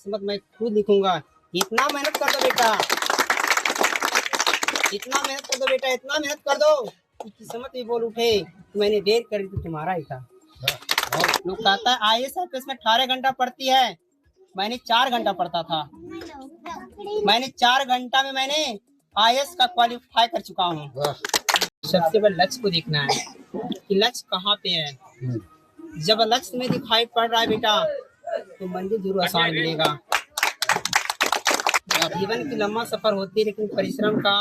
किस्मत मैं खुद लिखूंगा। इतना मेहनत कर दो बेटा, इतना मेहनत कर दो बेटा, इतना मेहनत कर दो कि किस्मत भी बोल उठे मैंने देर करी तो तुम्हारा ही था। लोग कहता है आईएएस आईपीएस में 18 घंटा पढ़ती है, मैंने 4 घंटा पढ़ता था। मैंने 4 घंटा में मैंने आईएएस का क्वालिफाई कर चुका हूँ। सबसे बड़ा लक्ष्य को देखना है कि लक्ष्य कहाँ पे है। जब लक्ष्य में दिखाई पड़ रहा है बेटा तो मंजिल जरूर आसान मिलेगा। जीवन की लंबा सफर होती है लेकिन परिश्रम का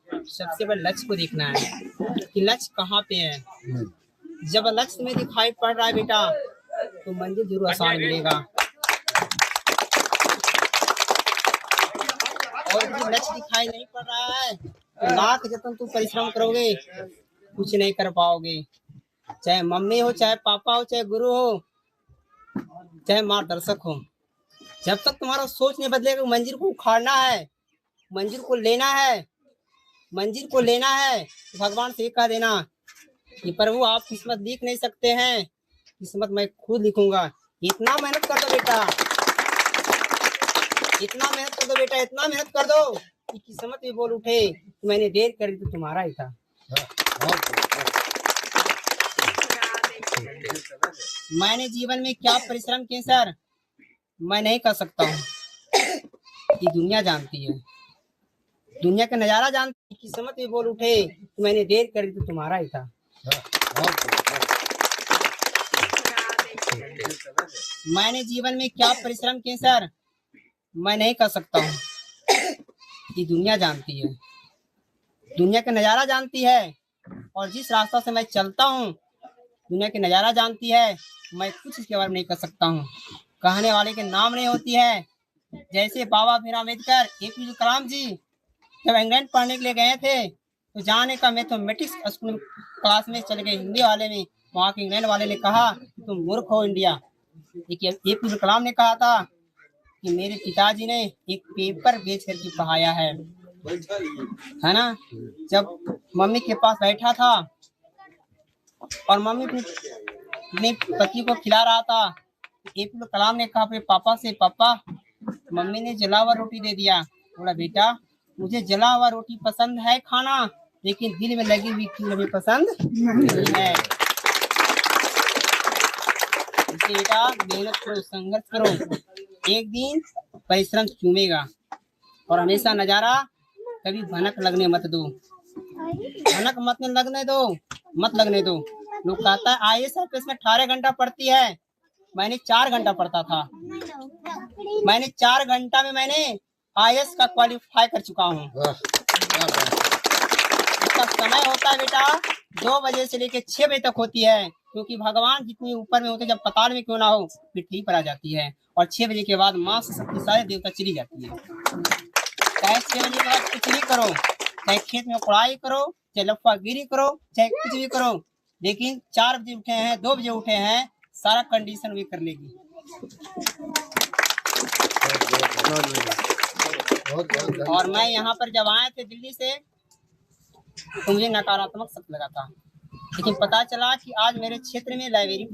सबसे बड़ा लक्ष्य को देखना है कि लक्ष्य कहाँ पे है। जब लक्ष्य में दिखाई पड़ रहा है बेटा तो मंजिल जरूर आसान मिलेगा। और जो लक्ष्य दिखाई नहीं पड़ रहा है तो लाख जतन तू परिश्रम करोगे कुछ नहीं कर पाओगे। चाहे मम्मी हो, चाहे पापा हो, चाहे गुरु हो, चाहे मार्गदर्शक हो, जब तक तुम्हारा सोच नहीं बदलेगा मंजिल को उखाड़ना है, मंजिल को लेना है, मंजिल को लेना है तो भगवान से कह देना कि प्रभु आप किस्मत लिख नहीं सकते हैं, किस्मत मैं खुद लिखूंगा। इतना मेहनत कर दो बेटा, इतना मेहनत कर दो बेटा, इतना मेहनत कर दो कि किस्मत भी बोल उठे मैंने देर करी तो तुम्हारा ही था। मैंने जीवन में क्या परिश्रम किए सर मैं नहीं कर सकता हूँ। ये दुनिया जानती है, दुनिया का नजारा जानती है। किस्मत भी बोल उठे मैंने देर करी तो तुम्हारा ही था। मैंने जीवन में क्या परिश्रम किए सर मैं नहीं कर सकता हूँ। ये दुनिया जानती है, दुनिया का नजारा जानती है। और जिस रास्ता से मैं चलता हूँ दुनिया की नजारा जानती है। मैं कुछ इसके बारे में नहीं कर सकता हूँ। कहने वाले के नाम नहीं होती है। जैसे बाबा भीमराव अम्बेडकर, एपीजे कलाम जी जब इंग्लैंड पढ़ने के लिए गए थे तो जाने का मैथमेटिक्स स्कूल क्लास में चले गए हिंदी वाले में। वहाँ के इंग्लैंड वाले ने कहा तुम मूर्ख हो इंडिया। एपीजे कलाम ने कहा था कि मेरे पिताजी ने एक पेपर बेच करके पढ़ाया है ना। जब मम्मी के पास बैठा था और मम्मी अपने पति को खिला रहा था, एपीजे कलाम ने कहा अपने पापा से, पापा मम्मी ने जला हुआ रोटी दे दिया। बोला बेटा मुझे जला हुआ रोटी पसंद है खाना लेकिन दिल में लगी हुई क्यों मुझे पसंद नहीं है। बेटा मेहनत करो, संघर्ष करो, एक दिन परिश्रम चूमेगा। और हमेशा नजारा कभी भनक लगने मत दो, भनक मत लगने दो, मत लगने दो। लोग कहता है आईएएस आईपीएस में 18 घंटा पढ़ती है, मैंने 4 घंटा पढ़ता था। मैंने 4 घंटा में मैंने आईएएस का क्वालिफाई कर चुका हूँ। इसका समय होता है बेटा 2 बजे से लेकर 6 बजे तक होती है, क्योंकि भगवान जितनी ऊपर में होते जब पताल में क्यों ना हो पृथ्वी पर आ जाती है। और 6 बजे के बाद माँ से शक्ति सारे देवता चली जाती है। चाहे 6 बजे के बाद कुछ भी करो, चाहे खेत में कुड़ाई करो, चाहे लफागिरी करो, चाहे कुछ भी करो, लेकिन 4 बजे उठे हैं, 2 बजे उठे हैं, सारा कंडीशन वे कर लेगी। और मैं यहाँ पर जब आए थे दिल्ली से तो मुझे नकारात्मक शब्द लगा था, लेकिन पता चला कि आज मेरे क्षेत्र में लाइब्रेरी